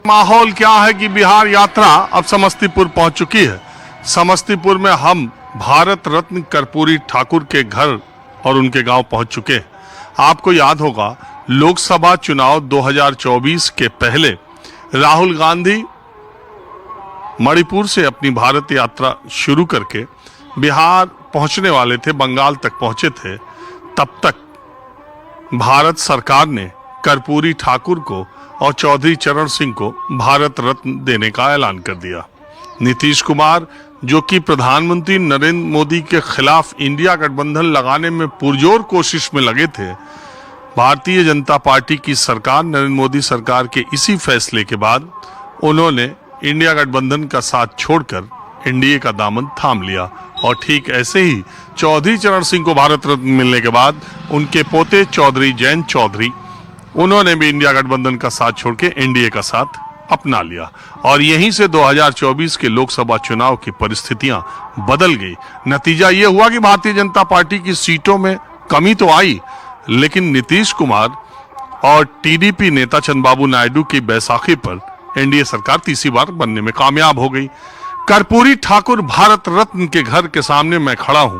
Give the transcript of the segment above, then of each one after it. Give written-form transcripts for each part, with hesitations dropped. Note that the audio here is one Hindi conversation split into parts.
माहौल क्या है कि बिहार यात्रा अब समस्तीपुर पहुंच चुकी है। समस्तीपुर में हम भारत रत्न कर्पूरी ठाकुर के घर और उनके गांव पहुंच चुके हैं। आपको याद होगा, लोकसभा चुनाव 2024 के पहले राहुल गांधी मणिपुर से अपनी भारत यात्रा शुरू करके बिहार पहुंचने वाले थे, बंगाल तक पहुंचे थे। तब तक भारत सरकार ने कर्पूरी ठाकुर को और चौधरी चरण सिंह को भारत रत्न देने का ऐलान कर दिया। नीतीश कुमार, जो कि प्रधानमंत्री नरेंद्र मोदी के खिलाफ इंडिया गठबंधन लगाने में पुरजोर कोशिश में लगे थे, भारतीय जनता पार्टी की सरकार, नरेंद्र मोदी सरकार के इसी फैसले के बाद उन्होंने इंडिया गठबंधन का साथ छोड़कर एनडीए का दामन थाम लिया। और ठीक ऐसे ही चौधरी चरण सिंह को भारत रत्न मिलने के बाद उनके पोते चौधरी जयंत चौधरी, उन्होंने भी इंडिया गठबंधन का साथ छोड़ के एनडीए का साथ अपना लिया। और यहीं से 2024 के लोकसभा चुनाव की परिस्थितियां बदल गई। नतीजा यह हुआ कि भारतीय जनता पार्टी की सीटों में कमी तो आई, लेकिन नीतीश कुमार और टीडीपी नेता चंद्रबाबू नायडू की बैसाखी पर एनडीए सरकार तीसरी बार बनने में कामयाब हो गई। कर्पूरी ठाकुर भारत रत्न के घर के सामने मैं खड़ा हूं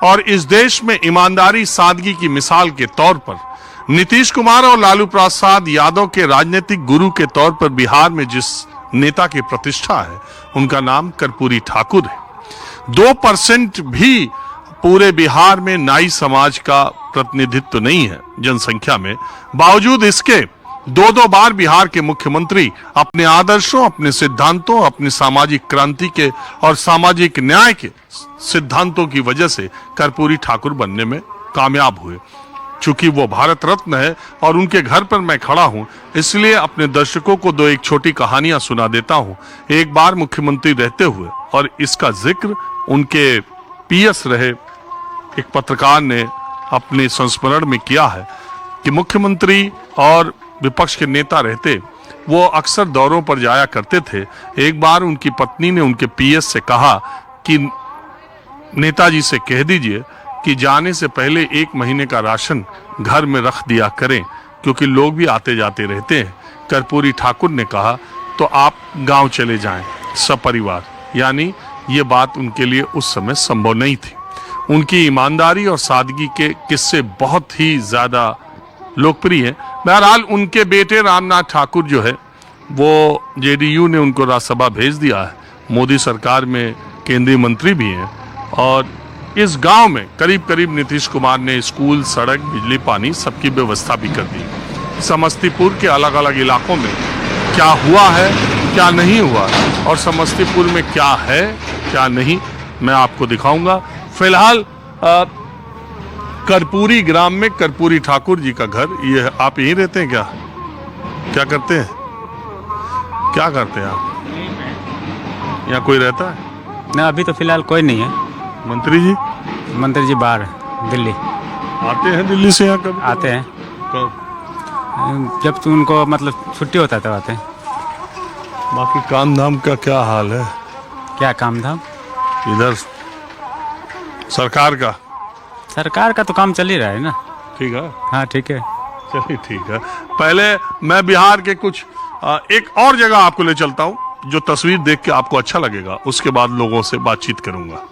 और इस देश में ईमानदारी, सादगी की मिसाल के तौर पर नीतीश कुमार और लालू प्रसाद यादव के राजनीतिक गुरु के तौर पर बिहार में जिस नेता की प्रतिष्ठा है, उनका नाम कर्पूरी ठाकुर है। 2% भी पूरे बिहार में नाई समाज का प्रतिनिधित्व नहीं है जनसंख्या में। बावजूद इसके 2 बार बिहार के मुख्यमंत्री अपने आदर्शों, अपने सिद्धांतों, अपनी सामाजिक क्रांति के और सामाजिक न्याय के सिद्धांतों की वजह से कर्पूरी ठाकुर बनने में कामयाब हुए। चूंकि वो भारत रत्न है और उनके घर पर मैं खड़ा हूं, इसलिए अपने दर्शकों को 2 एक छोटी कहानियां सुना देता हूं। एक बार मुख्यमंत्री रहते हुए, और इसका जिक्र उनके पीएस रहे एक पत्रकार ने अपने संस्मरण में किया है कि मुख्यमंत्री और विपक्ष के नेता रहते वो अक्सर दौरों पर जाया करते थे। एक बार उनकी पत्नी ने उनके पीएस से कहा कि नेताजी से कह दीजिए कि जाने से पहले 1 महीने का राशन घर में रख दिया करें, क्योंकि लोग भी आते जाते रहते हैं। कर्पूरी ठाकुर ने कहा, तो आप गांव चले जाएं सपरिवार। यानी ये बात उनके लिए उस समय संभव नहीं थी। उनकी ईमानदारी और सादगी के किस्से बहुत ही ज्यादा लोकप्रिय हैं। बहरहाल उनके बेटे रामनाथ ठाकुर जो है, वो जेडीयू ने उनको राज्यसभा भेज दिया है। मोदी सरकार में केंद्रीय मंत्री भी हैं। और इस गांव में करीब करीब नीतीश कुमार ने स्कूल, सड़क, बिजली, पानी सबकी व्यवस्था भी कर दी। समस्तीपुर के अलग अलग इलाकों में क्या हुआ है, क्या नहीं हुआ, और समस्तीपुर में क्या है, क्या नहीं, मैं आपको दिखाऊंगा। फिलहाल कर्पूरी ग्राम में कर्पूरी ठाकुर जी का घर, ये आप यहीं रहते हैं क्या? क्या करते हैं, क्या करते हैं आप? यहाँ कोई रहता है? ना, अभी तो फिलहाल कोई नहीं है। मंत्री जी? मंत्री जी बाहर दिल्ली आते हैं दिल्ली से यहाँ कब? आते हैं कब? जब तो उनको मतलब छुट्टी होता है तब आते हैं। बाकी काम धाम का क्या हाल है? क्या काम धाम? इधर सरकार का तो काम चल ही रहा है ना। ठीक है, हाँ ठीक है, चलिए ठीक है। पहले मैं बिहार के कुछ एक और जगह आपको ले चलता हूँ, जो तस्वीर देख के आपको अच्छा लगेगा। उसके बाद लोगों से बातचीत करूंगा।